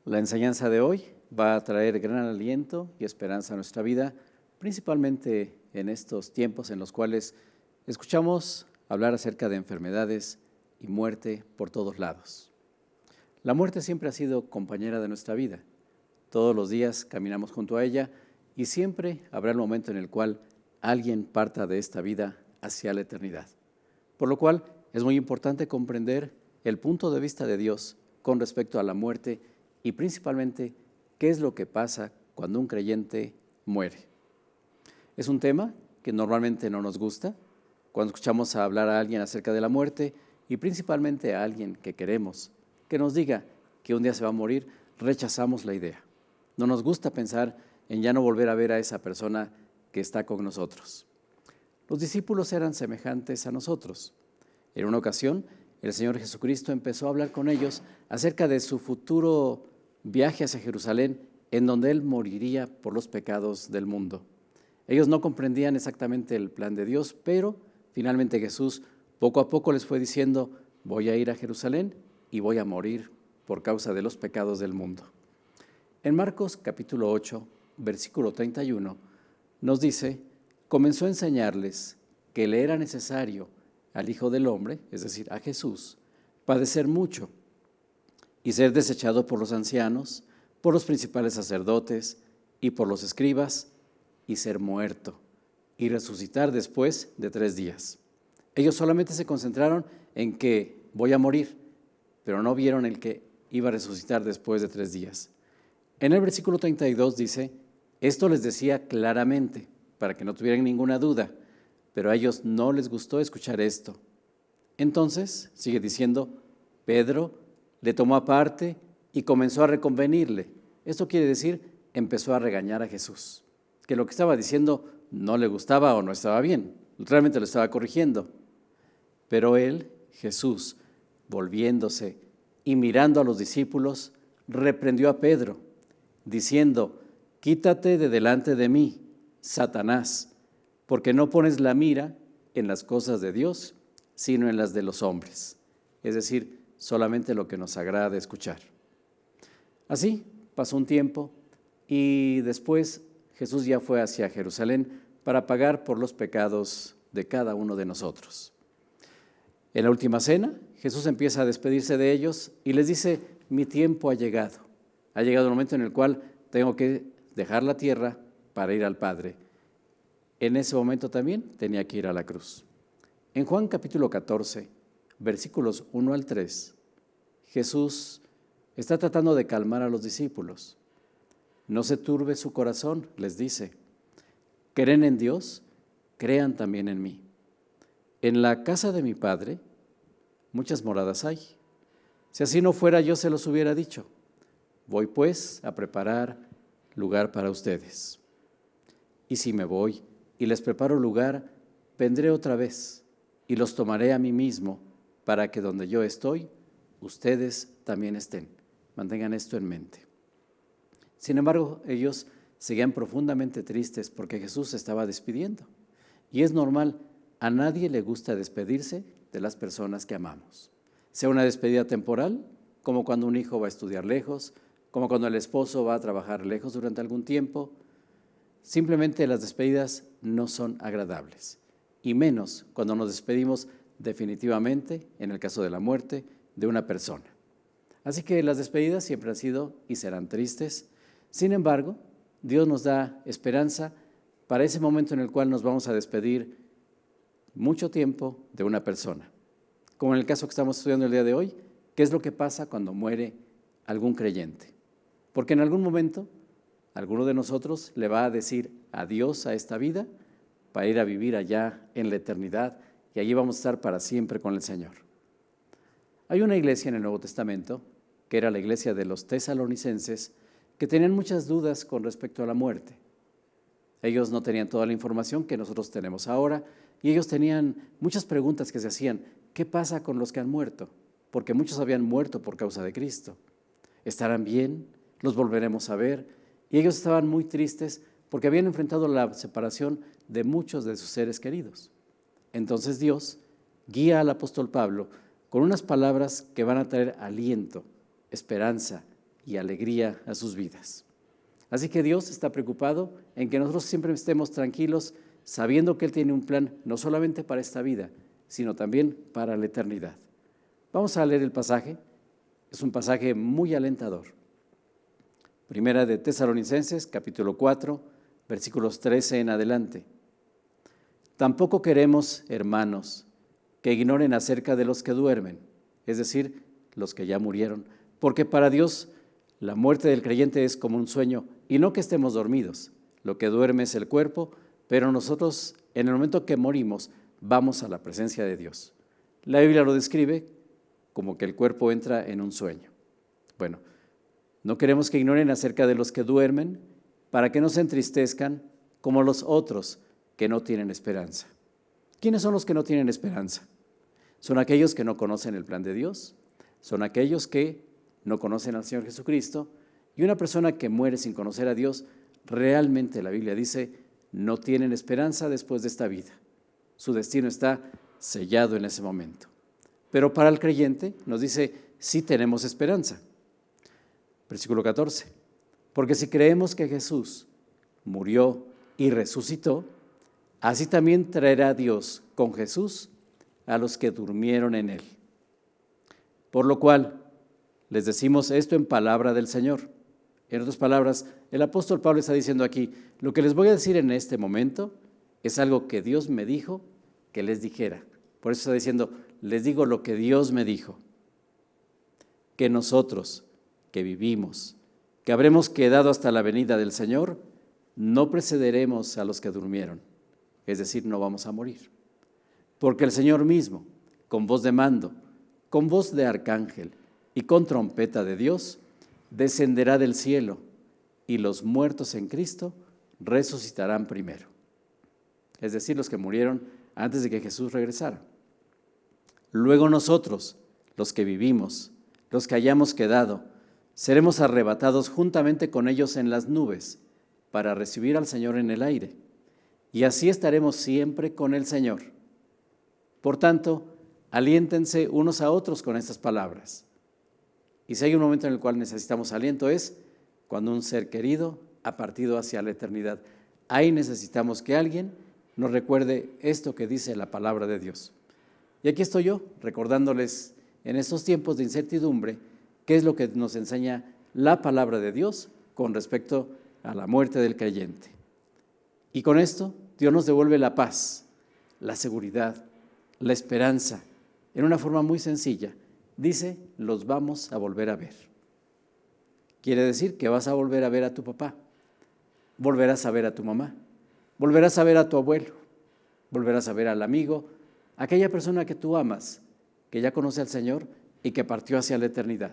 La enseñanza de hoy va a traer gran aliento y esperanza a nuestra vida, principalmente en estos tiempos en los cuales escuchamos hablar acerca de enfermedades y muerte por todos lados. La muerte siempre ha sido compañera de nuestra vida. Todos los días caminamos junto a ella y siempre habrá el momento en el cual alguien parta de esta vida hacia la eternidad. Por lo cual es muy importante comprender el punto de vista de Dios con respecto a la muerte y principalmente qué es lo que pasa cuando un creyente muere. Es un tema que normalmente no nos gusta. Cuando escuchamos hablar a alguien acerca de la muerte y principalmente a alguien que queremos, que nos diga que un día se va a morir, rechazamos la idea. No nos gusta pensar en ya no volver a ver a esa persona que está con nosotros. Los discípulos eran semejantes a nosotros. En una ocasión, el Señor Jesucristo empezó a hablar con ellos acerca de su futuro viaje hacia Jerusalén, en donde Él moriría por los pecados del mundo. Ellos no comprendían exactamente el plan de Dios, pero finalmente Jesús poco a poco les fue diciendo: voy a ir a Jerusalén y voy a morir por causa de los pecados del mundo. En Marcos capítulo 8, versículo 31, nos dice: comenzó a enseñarles que le era necesario al Hijo del Hombre, es decir, a Jesús, padecer mucho y ser desechado por los ancianos, por los principales sacerdotes y por los escribas, y ser muerto y resucitar después de 3 días. Ellos solamente se concentraron en que voy a morir, pero no vieron el que iba a resucitar después de 3 días. En el versículo 32 dice: esto les decía claramente, para que no tuvieran ninguna duda, pero a ellos no les gustó escuchar esto. Entonces, sigue diciendo, Pedro le tomó aparte y comenzó a reconvenirle. Esto quiere decir, empezó a regañar a Jesús, que lo que estaba diciendo no le gustaba o no estaba bien, realmente lo estaba corrigiendo. Pero él, Jesús, volviéndose y mirando a los discípulos, reprendió a Pedro, diciendo: quítate de delante de mí, Satanás, porque no pones la mira en las cosas de Dios, sino en las de los hombres. Es decir, solamente lo que nos agrada escuchar. Así pasó un tiempo y después Jesús ya fue hacia Jerusalén para pagar por los pecados de cada uno de nosotros. En la última cena, Jesús empieza a despedirse de ellos y les dice: mi tiempo ha llegado. Ha llegado el momento en el cual tengo que dejar la tierra para ir al Padre. En ese momento también tenía que ir a la cruz. En Juan capítulo 14, versículos 1 al 3, Jesús está tratando de calmar a los discípulos. No se turbe su corazón, les dice. ¿Creen en Dios? Crean también en mí. En la casa de mi Padre muchas moradas hay. Si así no fuera, yo se los hubiera dicho. Voy pues a preparar lugar para ustedes. Y si me voy y les preparo lugar, vendré otra vez y los tomaré a mí mismo, para que donde yo estoy, ustedes también estén. Mantengan esto en mente. Sin embargo, ellos seguían profundamente tristes porque Jesús se estaba despidiendo. Y es normal, a nadie le gusta despedirse de las personas que amamos. Sea una despedida temporal, como cuando un hijo va a estudiar lejos, como cuando el esposo va a trabajar lejos durante algún tiempo. Simplemente las despedidas no son agradables, y menos cuando nos despedimos definitivamente, en el caso de la muerte, de una persona. Así que las despedidas siempre han sido y serán tristes. Sin embargo, Dios nos da esperanza para ese momento en el cual nos vamos a despedir mucho tiempo de una persona. Como en el caso que estamos estudiando el día de hoy, ¿qué es lo que pasa cuando muere algún creyente? Porque en algún momento alguno de nosotros le va a decir adiós a esta vida para ir a vivir allá en la eternidad, y allí vamos a estar para siempre con el Señor. Hay una iglesia en el Nuevo Testamento, que era la iglesia de los tesalonicenses, que tenían muchas dudas con respecto a la muerte. Ellos no tenían toda la información que nosotros tenemos ahora, y ellos tenían muchas preguntas que se hacían. ¿Qué pasa con los que han muerto? Porque muchos habían muerto por causa de Cristo. ¿Estarán bien? ¿Los volveremos a ver? Y ellos estaban muy tristes porque habían enfrentado la separación de muchos de sus seres queridos. Entonces Dios guía al apóstol Pablo con unas palabras que van a traer aliento, esperanza y alegría a sus vidas. Así que Dios está preocupado en que nosotros siempre estemos tranquilos, sabiendo que Él tiene un plan no solamente para esta vida, sino también para la eternidad. Vamos a leer el pasaje. Es un pasaje muy alentador. Primera de Tesalonicenses, capítulo 4, versículos 13 en adelante. Tampoco queremos, hermanos, que ignoren acerca de los que duermen, es decir, los que ya murieron, porque para Dios la muerte del creyente es como un sueño, y no que estemos dormidos. Lo que duerme es el cuerpo, pero nosotros, en el momento que morimos, vamos a la presencia de Dios. La Biblia lo describe como que el cuerpo entra en un sueño. Bueno, no queremos que ignoren acerca de los que duermen, para que no se entristezcan como los otros que no tienen esperanza. ¿Quiénes son los que no tienen esperanza? Son aquellos que no conocen el plan de Dios, son aquellos que no conocen al Señor Jesucristo, y una persona que muere sin conocer a Dios, realmente la Biblia dice, no tienen esperanza después de esta vida. Su destino está sellado en ese momento. Pero para el creyente nos dice, sí tenemos esperanza. Versículo 14. Porque si creemos que Jesús murió y resucitó, así también traerá Dios con Jesús a los que durmieron en Él. Por lo cual, les decimos esto en palabra del Señor. En otras palabras, el apóstol Pablo está diciendo aquí, lo que les voy a decir en este momento es algo que Dios me dijo que les dijera. Por eso está diciendo, les digo lo que Dios me dijo, que nosotros que vivimos, que habremos quedado hasta la venida del Señor, no precederemos a los que durmieron, es decir, no vamos a morir. Porque el Señor mismo, con voz de mando, con voz de arcángel y con trompeta de Dios, descenderá del cielo y los muertos en Cristo resucitarán primero. Es decir, los que murieron antes de que Jesús regresara. Luego nosotros, los que vivimos, los que hayamos quedado, seremos arrebatados juntamente con ellos en las nubes para recibir al Señor en el aire. Y así estaremos siempre con el Señor. Por tanto, aliéntense unos a otros con estas palabras. Y si hay un momento en el cual necesitamos aliento es cuando un ser querido ha partido hacia la eternidad. Ahí necesitamos que alguien nos recuerde esto que dice la palabra de Dios. Y aquí estoy yo recordándoles en estos tiempos de incertidumbre qué es lo que nos enseña la palabra de Dios con respecto a la muerte del creyente. Y con esto Dios nos devuelve la paz, la seguridad, la esperanza, en una forma muy sencilla. Dice, los vamos a volver a ver. Quiere decir que vas a volver a ver a tu papá, volverás a ver a tu mamá, volverás a ver a tu abuelo, volverás a ver al amigo, aquella persona que tú amas, que ya conoce al Señor y que partió hacia la eternidad.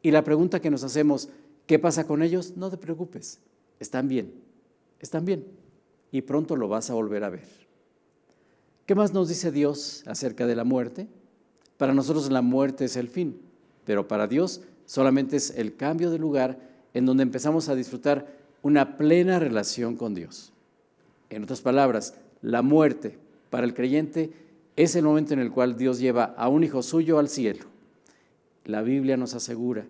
Y la pregunta que nos hacemos, ¿qué pasa con ellos? No te preocupes, están bien, y pronto lo vas a volver a ver. ¿Qué más nos dice Dios acerca de la muerte? Para nosotros la muerte es el fin, pero para Dios solamente es el cambio de lugar en donde empezamos a disfrutar una plena relación con Dios. En otras palabras, la muerte para el creyente es el momento en el cual Dios lleva a un hijo suyo al cielo. La Biblia nos asegura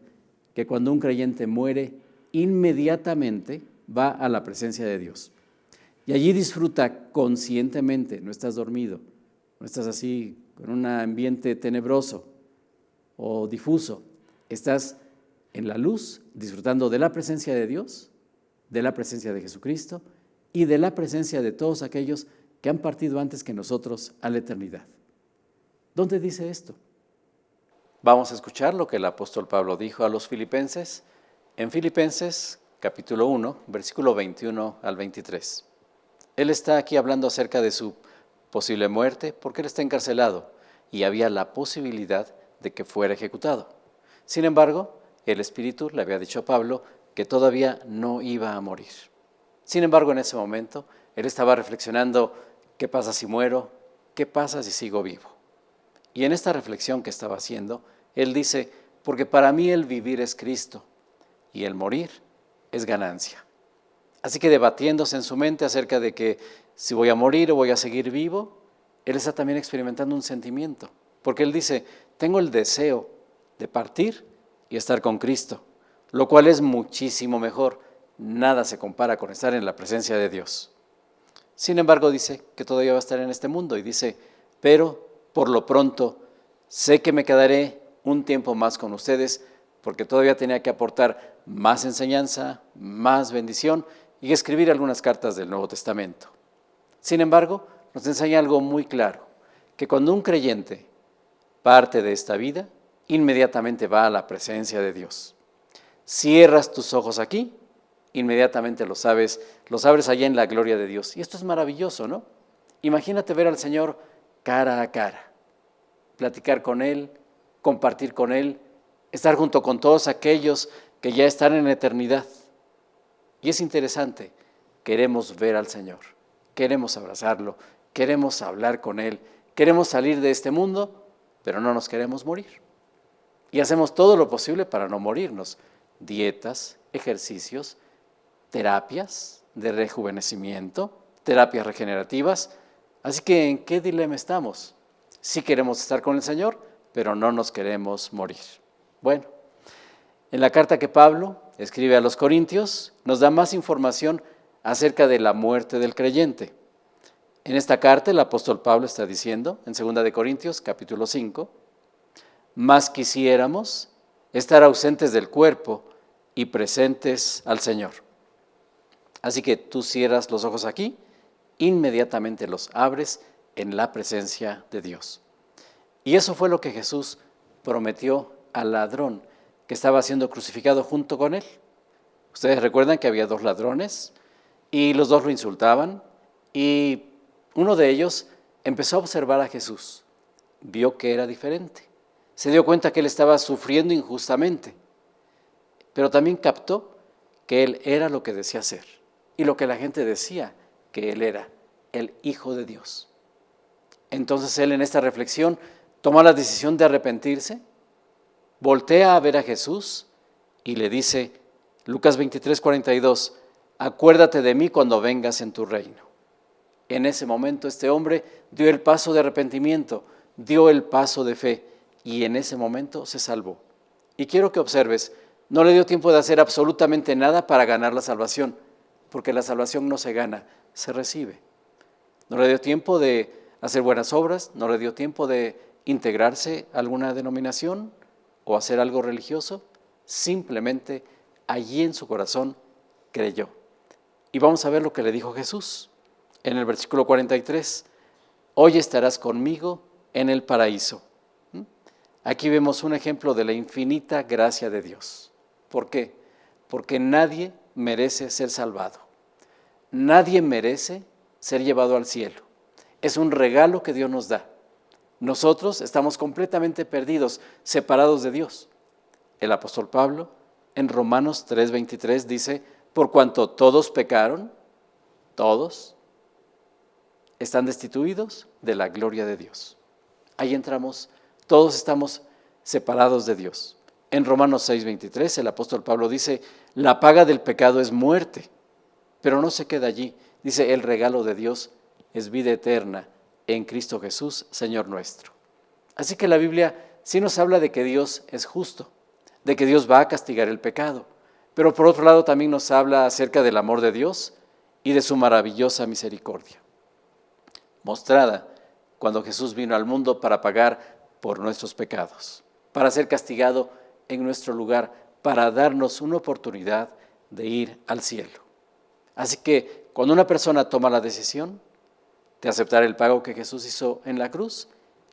que cuando un creyente muere, inmediatamente va a la presencia de Dios. Y allí disfruta conscientemente, no estás dormido, no estás así con un ambiente tenebroso o difuso, estás en la luz disfrutando de la presencia de Dios, de la presencia de Jesucristo y de la presencia de todos aquellos que han partido antes que nosotros a la eternidad. ¿Dónde dice esto? Vamos a escuchar lo que el apóstol Pablo dijo a los filipenses en Filipenses capítulo 1, versículo 21 al 23. Él está aquí hablando acerca de su posible muerte porque él está encarcelado y había la posibilidad de que fuera ejecutado. Sin embargo, el Espíritu le había dicho a Pablo que todavía no iba a morir. Sin embargo, en ese momento, él estaba reflexionando, ¿qué pasa si muero? ¿Qué pasa si sigo vivo? Y en esta reflexión que estaba haciendo, él dice, porque para mí el vivir es Cristo y el morir es ganancia. Así que debatiéndose en su mente acerca de que si voy a morir o voy a seguir vivo, él está también experimentando un sentimiento, porque él dice, tengo el deseo de partir y estar con Cristo, lo cual es muchísimo mejor. Nada se compara con estar en la presencia de Dios. Sin embargo, dice que todavía va a estar en este mundo y dice, pero por lo pronto sé que me quedaré un tiempo más con ustedes porque todavía tenía que aportar más enseñanza, más bendición y escribir algunas cartas del Nuevo Testamento. Sin embargo, nos enseña algo muy claro, que cuando un creyente parte de esta vida, inmediatamente va a la presencia de Dios. Cierras tus ojos aquí, inmediatamente los abres allá en la gloria de Dios. Y esto es maravilloso, ¿no? Imagínate ver al Señor cara a cara, platicar con Él, compartir con Él, estar junto con todos aquellos que ya están en la eternidad. Y es interesante, queremos ver al Señor, queremos abrazarlo, queremos hablar con Él, queremos salir de este mundo, pero no nos queremos morir. Y hacemos todo lo posible para no morirnos. Dietas, ejercicios, terapias de rejuvenecimiento, terapias regenerativas. Así que, ¿en qué dilema estamos? Sí queremos estar con el Señor, pero no nos queremos morir. Bueno, en la carta que Pablo escribe a los Corintios, nos da más información acerca de la muerte del creyente. En esta carta el apóstol Pablo está diciendo, en 2 de Corintios, capítulo 5, más quisiéramos estar ausentes del cuerpo y presentes al Señor. Así que tú cierras los ojos aquí, inmediatamente los abres en la presencia de Dios. Y eso fue lo que Jesús prometió al ladrón que estaba siendo crucificado junto con él. Ustedes recuerdan que había 2 ladrones y los 2 lo insultaban y uno de ellos empezó a observar a Jesús, vio que era diferente, se dio cuenta que él estaba sufriendo injustamente, pero también captó que él era lo que decía ser y lo que la gente decía que él era, el Hijo de Dios. Entonces él en esta reflexión toma la decisión de arrepentirse, voltea a ver a Jesús y le dice, Lucas 23:42, acuérdate de mí cuando vengas en tu reino. En ese momento este hombre dio el paso de arrepentimiento, dio el paso de fe y en ese momento se salvó. Y quiero que observes, no le dio tiempo de hacer absolutamente nada para ganar la salvación, porque la salvación no se gana, se recibe. No le dio tiempo de hacer buenas obras, no le dio tiempo de integrarse a alguna denominación o hacer algo religioso, simplemente allí en su corazón creyó. Y vamos a ver lo que le dijo Jesús en el versículo 43, hoy estarás conmigo en el paraíso. Aquí vemos un ejemplo de la infinita gracia de Dios. ¿Por qué? Porque nadie merece ser salvado. Nadie merece ser llevado al cielo. Es un regalo que Dios nos da. Nosotros estamos completamente perdidos, separados de Dios. El apóstol Pablo en Romanos 3:23 dice, por cuanto todos pecaron, todos están destituidos de la gloria de Dios. Ahí entramos, todos estamos separados de Dios. En Romanos 6:23 el apóstol Pablo dice, la paga del pecado es muerte, pero no se queda allí. Dice, el regalo de Dios es vida eterna en Cristo Jesús, Señor nuestro. Así que la Biblia sí nos habla de que Dios es justo, de que Dios va a castigar el pecado, pero por otro lado también nos habla acerca del amor de Dios y de su maravillosa misericordia, mostrada cuando Jesús vino al mundo para pagar por nuestros pecados, para ser castigado en nuestro lugar, para darnos una oportunidad de ir al cielo. Así que cuando una persona toma la decisión de aceptar el pago que Jesús hizo en la cruz,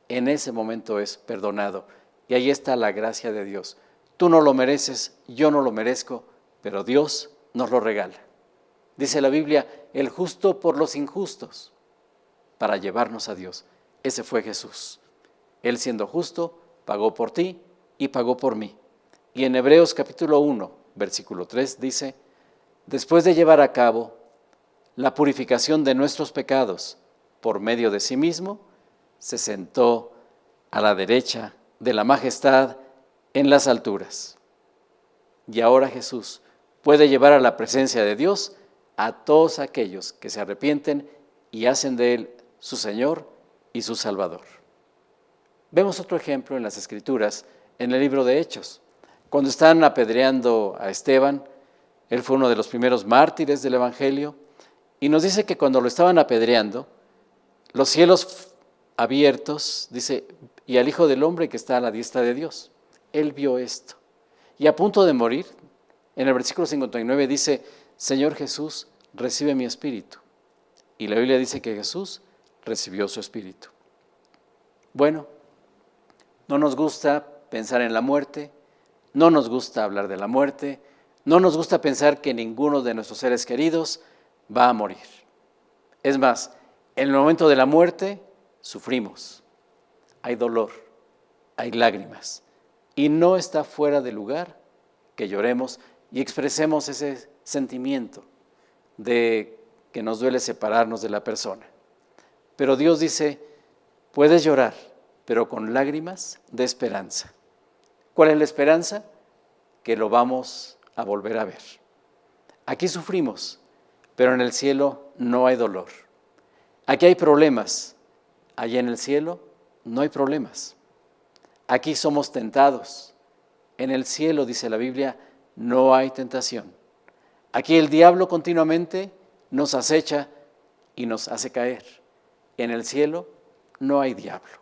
en ese momento es perdonado. Y ahí está la gracia de Dios. Tú no lo mereces, yo no lo merezco, pero Dios nos lo regala. Dice la Biblia, el justo por los injustos, para llevarnos a Dios. Ese fue Jesús. Él siendo justo, pagó por ti y pagó por mí. Y en Hebreos capítulo 1, versículo 3 dice, después de llevar a cabo la purificación de nuestros pecados por medio de sí mismo, se sentó a la derecha de la majestad en las alturas. Y ahora Jesús puede llevar a la presencia de Dios a todos aquellos que se arrepienten y hacen de Él su Señor y su Salvador. Vemos otro ejemplo en las Escrituras, en el libro de Hechos. Cuando están apedreando a Esteban, él fue uno de los primeros mártires del Evangelio, y nos dice que cuando lo estaban apedreando, los cielos abiertos, dice, y al Hijo del Hombre que está a la diestra de Dios. Él vio esto. Y a punto de morir, en el versículo 59 dice, Señor Jesús, recibe mi espíritu. Y la Biblia dice que Jesús recibió su espíritu. Bueno, no nos gusta pensar en la muerte, no nos gusta hablar de la muerte, no nos gusta pensar que ninguno de nuestros seres queridos va a morir. Es más, en el momento de la muerte sufrimos, hay dolor, hay lágrimas, y no está fuera de lugar que lloremos y expresemos ese sentimiento de que nos duele separarnos de la persona. Pero Dios dice, puedes llorar, pero con lágrimas de esperanza. ¿Cuál es la esperanza? Que lo vamos a volver a ver. Aquí sufrimos, pero en el cielo no hay dolor. Aquí hay problemas, allá en el cielo no hay problemas. Aquí somos tentados, en el cielo, dice la Biblia, no hay tentación. Aquí el diablo continuamente nos acecha y nos hace caer. En el cielo no hay diablo.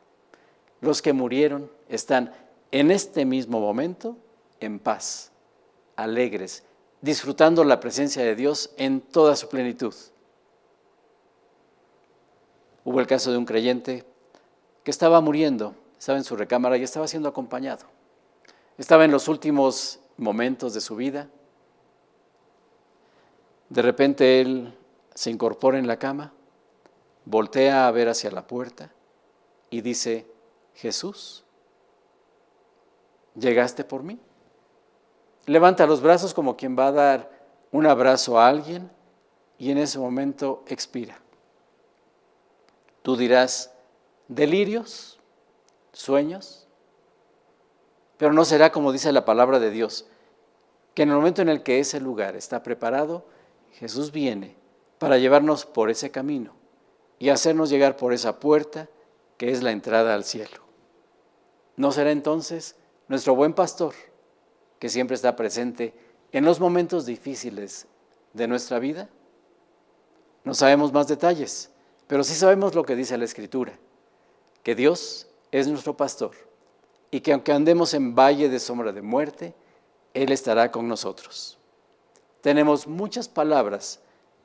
Los que murieron están en este mismo momento en paz, alegres, disfrutando la presencia de Dios en toda su plenitud. Hubo el caso de un creyente que estaba muriendo, estaba en su recámara y estaba siendo acompañado. Estaba en los últimos momentos de su vida. De repente él se incorpora en la cama, voltea a ver hacia la puerta y dice, Jesús, ¿llegaste por mí? Levanta los brazos como quien va a dar un abrazo a alguien y en ese momento expira. Tú dirás, delirios, sueños, pero no será como dice la palabra de Dios, que en el momento en el que ese lugar está preparado, Jesús viene para llevarnos por ese camino y hacernos llegar por esa puerta que es la entrada al cielo. ¿No será entonces nuestro buen pastor, que siempre está presente en los momentos difíciles de nuestra vida? No sabemos más detalles, pero sí sabemos lo que dice la Escritura, que Dios es nuestro pastor y que aunque andemos en valle de sombra de muerte, Él estará con nosotros. Tenemos muchas palabras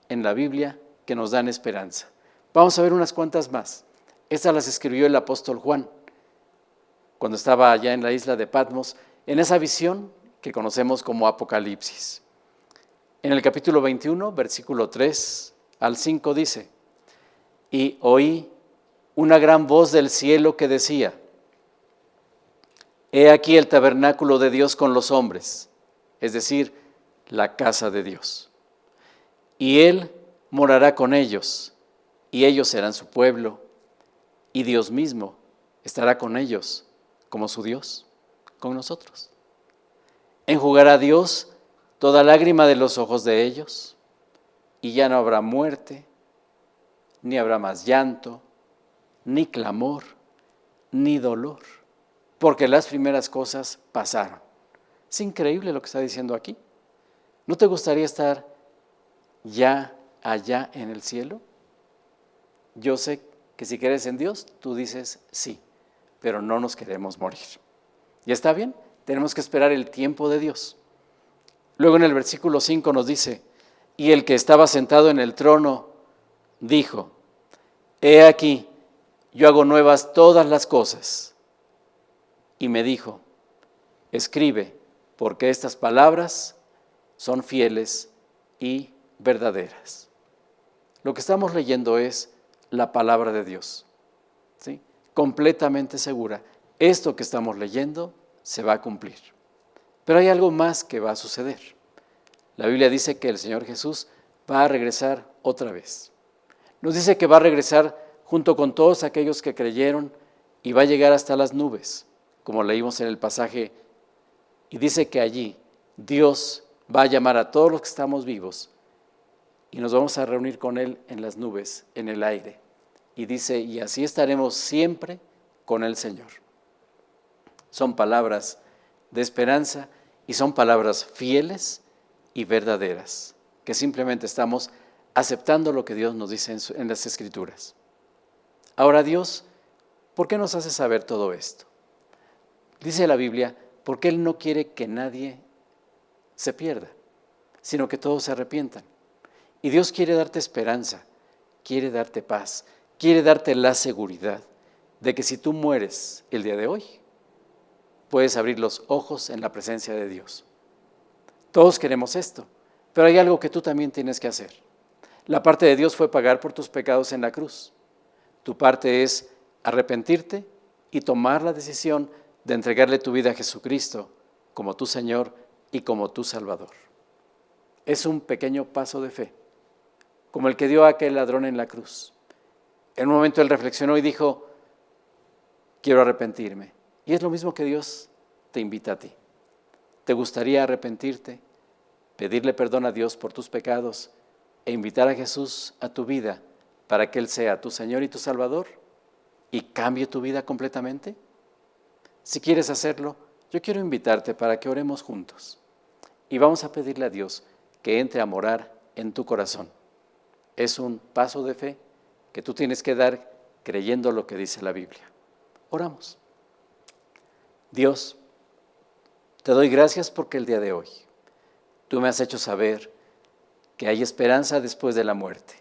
en la Biblia que nos dan esperanza. Vamos a ver unas cuantas más. Estas las escribió el apóstol Juan cuando estaba allá en la isla de Patmos, en esa visión que conocemos como Apocalipsis. En el capítulo 21, versículo 3 al 5 dice, y oí una gran voz del cielo que decía, he aquí el tabernáculo de Dios con los hombres, es decir, la casa de Dios. Y Él morará con ellos, y ellos serán su pueblo, y Dios mismo estará con ellos como su Dios, con nosotros. Enjugará Dios toda lágrima de los ojos de ellos, y ya no habrá muerte, ni habrá más llanto, ni clamor, ni dolor, porque las primeras cosas pasaron. Es increíble lo que está diciendo aquí. ¿No te gustaría estar ya allá en el cielo? Yo sé que si crees en Dios, tú dices sí, pero no nos queremos morir. ¿Y está bien? Tenemos que esperar el tiempo de Dios. Luego en el versículo 5 nos dice, y el que estaba sentado en el trono dijo, he aquí, yo hago nuevas todas las cosas. Y me dijo, escribe, porque estas palabras son fieles y verdaderas. Lo que estamos leyendo es la palabra de Dios, ¿sí? Completamente segura. Esto que estamos leyendo se va a cumplir. Pero hay algo más que va a suceder. La Biblia dice que el Señor Jesús va a regresar otra vez. Nos dice que va a regresar junto con todos aquellos que creyeron y va a llegar hasta las nubes, como leímos en el pasaje, y dice que allí Dios va a llamar a todos los que estamos vivos y nos vamos a reunir con Él en las nubes, en el aire. Y dice, y así estaremos siempre con el Señor. Son palabras de esperanza y son palabras fieles y verdaderas, que simplemente estamos aceptando lo que Dios nos dice en las Escrituras. Ahora, Dios, ¿por qué nos hace saber todo esto? Dice la Biblia, porque Él no quiere que nadie se pierda, sino que todos se arrepientan. Y Dios quiere darte esperanza, quiere darte paz, quiere darte la seguridad de que si tú mueres el día de hoy, puedes abrir los ojos en la presencia de Dios. Todos queremos esto, pero hay algo que tú también tienes que hacer. La parte de Dios fue pagar por tus pecados en la cruz. Tu parte es arrepentirte y tomar la decisión de entregarle tu vida a Jesucristo como tu Señor y como tu Salvador. Es un pequeño paso de fe, como el que dio a aquel ladrón en la cruz. En un momento él reflexionó y dijo, quiero arrepentirme. Y es lo mismo que Dios te invita a ti. ¿Te gustaría arrepentirte, pedirle perdón a Dios por tus pecados e invitar a Jesús a tu vida para que Él sea tu Señor y tu Salvador y cambie tu vida completamente? Si quieres hacerlo, yo quiero invitarte para que oremos juntos y vamos a pedirle a Dios que entre a morar en tu corazón. Es un paso de fe que tú tienes que dar creyendo lo que dice la Biblia. Oramos. Dios, te doy gracias porque el día de hoy tú me has hecho saber que hay esperanza después de la muerte.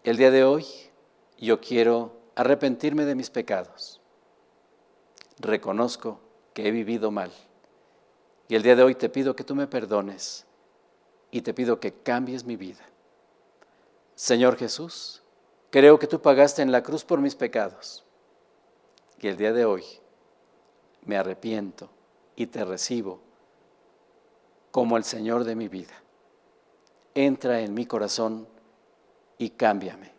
El día de hoy yo quiero arrepentirme de mis pecados. Reconozco que he vivido mal y el día de hoy te pido que tú me perdones y te pido que cambies mi vida. Señor Jesús, creo que tú pagaste en la cruz por mis pecados y el día de hoy me arrepiento y te recibo como el Señor de mi vida. Entra en mi corazón y cámbiame.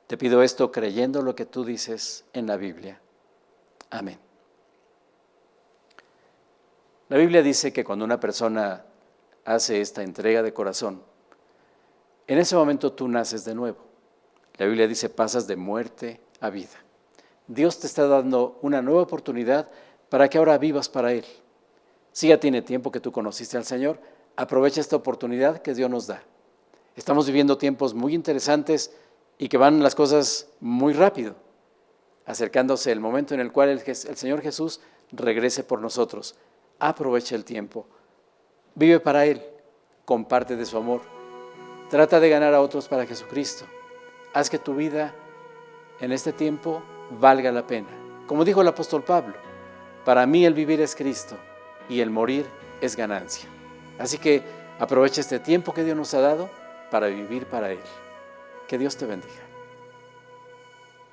Te pido esto creyendo lo que tú dices en la Biblia. Amén. La Biblia dice que cuando una persona hace esta entrega de corazón, en ese momento tú naces de nuevo. La Biblia dice, pasas de muerte a vida. Dios te está dando una nueva oportunidad para que ahora vivas para Él. Si ya tiene tiempo que tú conociste al Señor, aprovecha esta oportunidad que Dios nos da. Estamos viviendo tiempos muy interesantes y que van las cosas muy rápido, acercándose el momento en el cual el Señor Jesús regrese por nosotros. Aprovecha el tiempo, vive para Él, comparte de su amor, trata de ganar a otros para Jesucristo. Haz que tu vida en este tiempo valga la pena. Como dijo el apóstol Pablo, para mí el vivir es Cristo y el morir es ganancia. Así que aprovecha este tiempo que Dios nos ha dado para vivir para Él. Que Dios te bendiga.